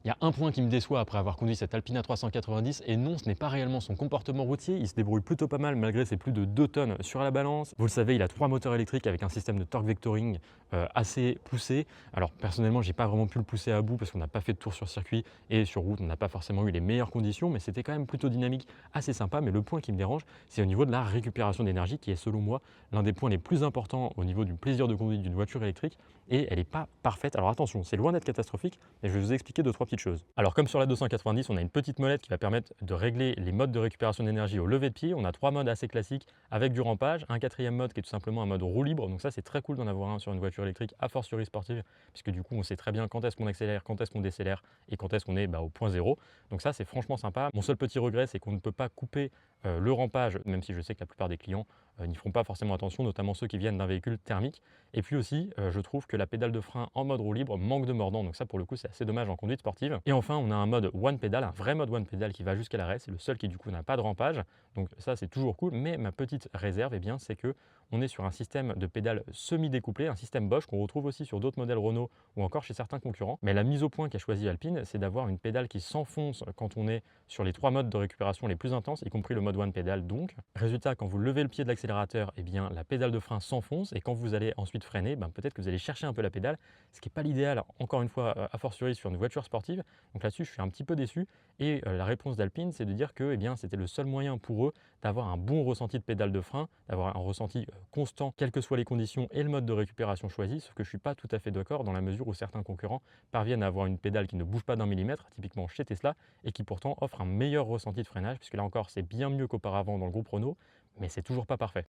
Il y a un point qui me déçoit après avoir conduit cette Alpina 390 et non, ce n'est pas réellement son comportement routier, il se débrouille plutôt pas mal malgré ses plus de 2 tonnes sur la balance. Vous le savez, il a 3 moteurs électriques avec un système de torque vectoring assez poussé. Alors personnellement, j'ai pas vraiment pu le pousser à bout parce qu'on n'a pas fait de tour sur circuit et sur route, on n'a pas forcément eu les meilleures conditions, mais c'était quand même plutôt dynamique, assez sympa. Mais le point qui me dérange, c'est au niveau de la récupération d'énergie qui est selon moi l'un des points les plus importants au niveau du plaisir de conduite d'une voiture électrique et elle n'est pas parfaite. Alors attention, c'est loin d'être catastrophique, mais je vais vous expliquer 2-3 petites choses. Alors comme sur la 290, on a une petite molette qui va permettre de régler les modes de récupération d'énergie au lever de pied. On a 3 modes assez classiques avec du rampage, un quatrième mode qui est tout simplement un mode roue libre. Donc ça, c'est très cool d'en avoir un sur une voiture électrique, a fortiori sportive, puisque du coup, on sait très bien quand est-ce qu'on accélère, quand est-ce qu'on décélère et quand est-ce qu'on est au point zéro. Donc ça, c'est franchement sympa. Mon seul petit regret, c'est qu'on ne peut pas couper le rampage, même si je sais que la plupart des clients n'y feront pas forcément attention, notamment ceux qui viennent d'un véhicule thermique. Et puis aussi, je trouve que la pédale de frein en mode roue libre manque de mordant, donc ça pour le coup c'est assez dommage en conduite sportive. Et enfin, on a un mode one pedal, un vrai mode one pedal qui va jusqu'à l'arrêt, c'est le seul qui du coup n'a pas de rampage, donc ça c'est toujours cool. Mais ma petite réserve, eh bien, c'est que on est sur un système de pédale semi-découplé, un système Bosch qu'on retrouve aussi sur d'autres modèles Renault ou encore chez certains concurrents. Mais la mise au point qu'a choisi Alpine, c'est d'avoir une pédale qui s'enfonce quand on est sur les 3 modes de récupération les plus intenses, y compris le mode one pedal. Donc, résultat, quand vous levez le pied de l'accélérateur, eh bien, la pédale de frein s'enfonce et quand vous allez ensuite freiner, peut-être que vous allez chercher un peu la pédale, ce qui n'est pas l'idéal, encore une fois, a fortiori sur une voiture sportive. Donc là-dessus, je suis un petit peu déçu. Et la réponse d'Alpine, c'est de dire que eh bien, c'était le seul moyen pour eux d'avoir un bon ressenti de pédale de frein, d'avoir un ressenti constant, quelles que soient les conditions et le mode de récupération choisi. Sauf que je ne suis pas tout à fait d'accord dans la mesure où certains concurrents parviennent à avoir une pédale qui ne bouge pas d'un millimètre, typiquement chez Tesla, et qui pourtant offre un meilleur ressenti de freinage, puisque là encore, c'est bien mieux qu'auparavant dans le groupe Renault, mais c'est toujours pas parfait.